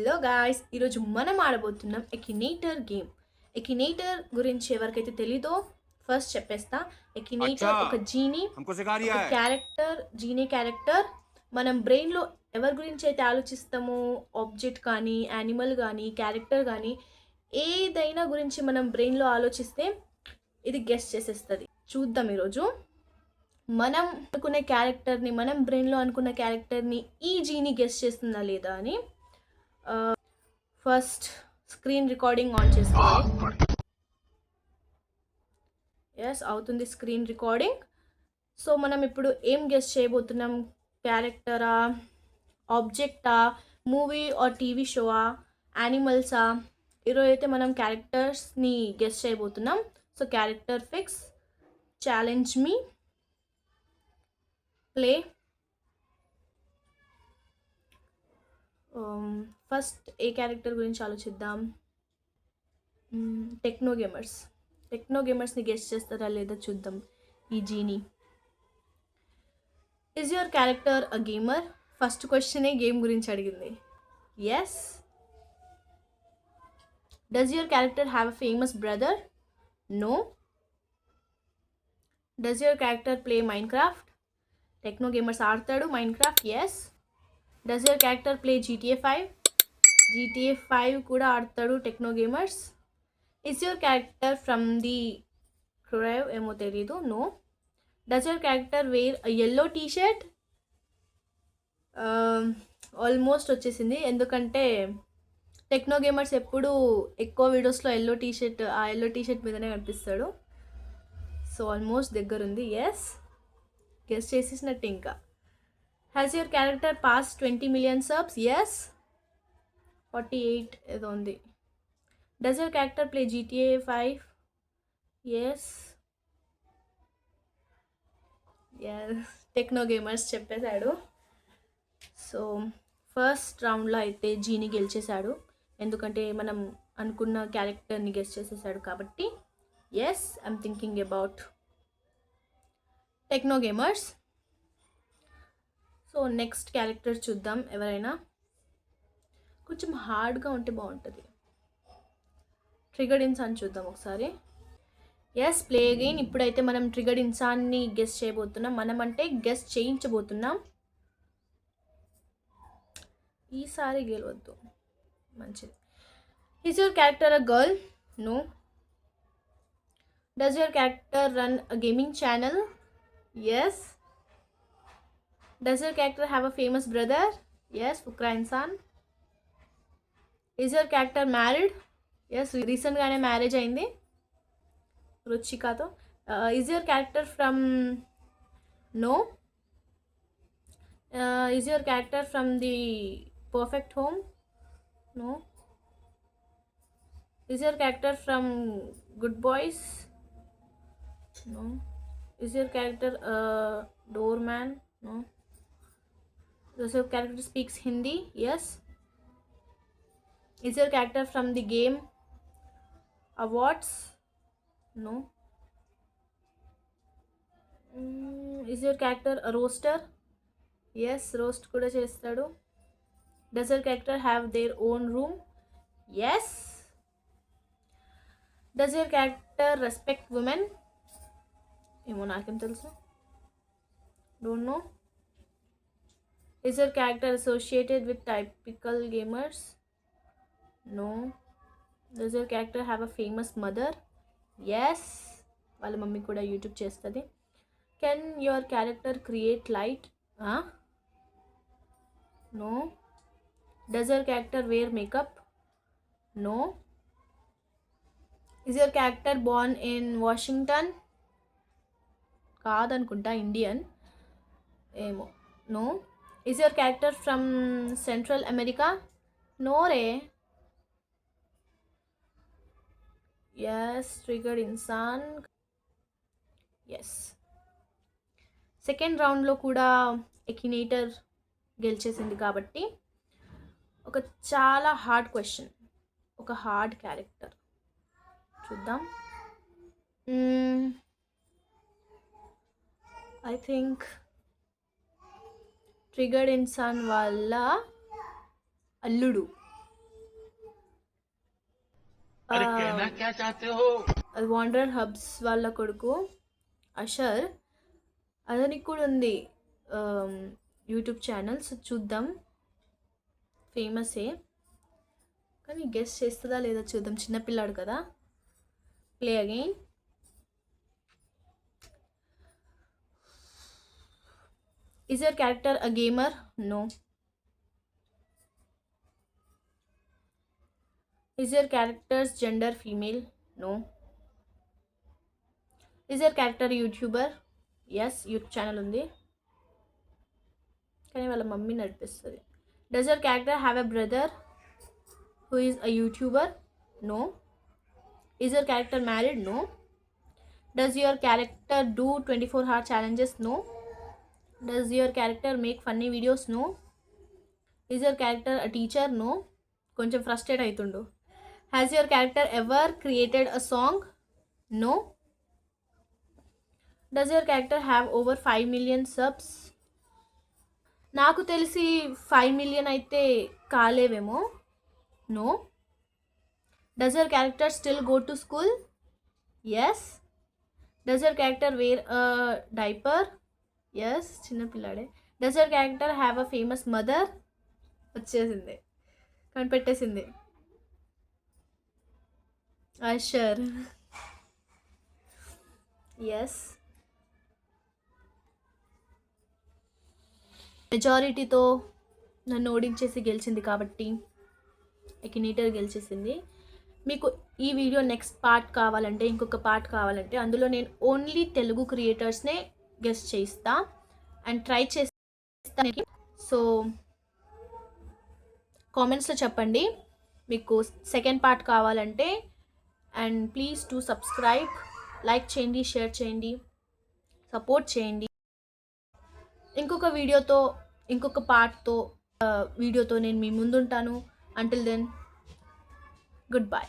Hello guys, ఈరోజు మనం ఆడబోతున్నాం ఎకినేటర్ game. ఎకినేటర్ గురించి ఎవరికైతే తెలీదో ఫస్ట్ చెప్పేస్తా. ఎకినేటర్ ఒక జీనీ, ఒక క్యారెక్టర్, జీనీ క్యారెక్టర్. మనం బ్రెయిన్లో ఎవరి గురించి అయితే ఆలోచిస్తామో, ఆబ్జెక్ట్ కానీ, యానిమల్ కానీ, క్యారెక్టర్ కానీ, ఏదైనా గురించి మనం బ్రెయిన్లో ఆలోచిస్తే ఇది గెస్ చేసేస్తుంది. చూద్దాం ఈరోజు మనం అనుకునే క్యారెక్టర్ని, మనం బ్రెయిన్లో అనుకున్న క్యారెక్టర్ని ఈ జీనీ గెస్ చేస్తుందా లేదా అని. ఫస్ట్ స్క్రీన్ రికార్డింగ్ ఆన్ చేసుకోవాలి. ఎస్, అవుతుంది స్క్రీన్ రికార్డింగ్. సో మనం ఇప్పుడు ఏం గెస్ చేయబోతున్నాం? క్యారెక్టరా, ఆబ్జెక్టా, మూవీ ఆర్ టీవీ షోవా, యానిమల్సా? ఈరోజు అయితే మనం క్యారెక్టర్స్ని గెస్ చేయబోతున్నాం. So character fix, challenge me, play. First ఏ క్యారెక్టర్ గురించి ఆలోచిద్దాం? టెక్నో గేమర్స్ని గెస్ట్ చేస్తారా లేదా చూద్దాం ఈ genie. Is your character a gamer? First క్వశ్చనే గేమ్ గురించి అడిగింది. Yes. Does your character have a famous brother? No. Does your character play Minecraft? Techno Gamers ఆడతాడు Minecraft. Yes. Does your character play GTA 5? GTA 5 కూడా ఆడతాడు Techno Gamers. Is your character from the crave? ఏమో తెలీదు. No. Does your character wear yellow t shirt? Almost వచ్చేసింది, ఎందుకంటే techno gamers ఎప్పుడు ఎక్కువ వీడియోస్లో ఎల్లో టీషర్ట్ మీదనే కనిపిస్తాడు. సో ఆల్మోస్ట్ దగ్గర ఉంది. ఎస్, గెస్ చేసేసినట్టు. ఇంకా has your character pass 20 million subs? Yes. 48 ఏదో ఉంది. Does your character play GTA 5? Yes. Techno Gamers చెప్పేశాడు. సో ఫస్ట్ రౌండ్లో అయితే జీని గెలిచేశాడు, ఎందుకంటే మనం అనుకున్న క్యారెక్టర్ని గెస్ చేసేసాడు కాబట్టి. Yes, I'm thinking about Techno Gamers. So next character చూద్దాం. ఎవరైనా కొంచెం హార్డ్గా ఉంటే బాగుంటుంది. ట్రిగర్డ్ ఇన్సాన్ చూద్దాం ఒకసారి. Yes, play again. ఇప్పుడైతే మనం ట్రిగర్డ్ ఇన్సాన్ని గెస్ చేయబోతున్నాం. మనం అంటే గెస్ చేయించబోతున్నాం. ఈసారి గెలవద్దు, మంచిది. Is your character a girl? No. Does your character run a gaming channel? Yes. Does your character have a famous brother? Yes, Fukra Insaan. Is your character married? Yes, రీసెంట్గానే marriage అయింది రుచికాతో. Is your character from? No. Is your character from the perfect home? No. Is your character from good boys? No. Is your character doorman? No. Does your character speaks Hindi? Yes. Is your character from the game awards? No. Is your character a roaster? Yes, roast kuda chestadu. Does your character have their own room? Yes. Does your character respect women? Emo nakem telusu, don't know. Is your character associated with typical gamers? No. Does your character have a famous mother? Yes. వాళ్ళ mummy కూడా YouTube చేస్తుంది. Can your character create light? No. Does your character wear makeup? No. Is your character born in Washington? కాదనుకుంటా, Indian ఏమో. No. Is your character from Central America? No re. Yes, triggered insan. Yes. Second రౌండ్లో కూడా ఎకినేటర్ గెలిచేసింది కాబట్టి ఒక చాలా hard question, ఒక hard character చూద్దాం. I think triggered Insaan వాళ్ళ అల్లుడు అది వాండరర్ హబ్స్ వాళ్ళ కొడుకు అషర్. అతనికి కూడా ఉంది యూట్యూబ్ ఛానల్. సో చూద్దాం, ఫేమసే కానీ గెస్ చేస్తుందా లేదా చూద్దాం. చిన్నపిల్లాడు కదా. Play again. Is your character a gamer? No. Is your character's gender female? No. Is your character a YouTuber? Yes, YouTube channel ఉంది కానీ వాళ్ళ మమ్మీ నడిపిస్తుంది. Does your character have a brother who is a YouTuber? No. Is your character married? No. Does your character do 24-hour challenges? No. Does your character make funny videos? No. Is your character a teacher? No. కొంచెం frustrate అవుతుండు. Has your character ever created a song? No. Does your character have over 5 million subs? నాకు తెలిసి 5 million అయితే కాలేవేమో. No. Does your character still go to school? Yes. Does your character wear a diaper? Yes, చిన్నపిల్లాడే. Does your character have a famous mother? వచ్చేసింది, కనిపెట్టేసింది. Ashar. Yes, మెజారిటీతో నన్ను ఓడించేసి గెలిచింది కాబట్టి ఎకినేటర్ గెలిచేసింది. మీకు ఈ వీడియో నెక్స్ట్ పార్ట్ కావాలంటే, ఇంకొక పార్ట్ కావాలంటే అందులో నేను ఓన్లీ తెలుగు క్రియేటర్స్నే గెస్ట్ చేయిస్తా అండ్ ట్రై చేస్తాను. సో కామెంట్స్లో చెప్పండి మీకు సెకండ్ పార్ట్ కావాలంటే. And please to subscribe, like చేయండి, షేర్ చేయండి, సపోర్ట్ చేయండి. ఇంకొక వీడియోతో, ఇంకొక పార్ట్తో వీడియోతో నేను మీ ముందుంటాను. Until then, good by.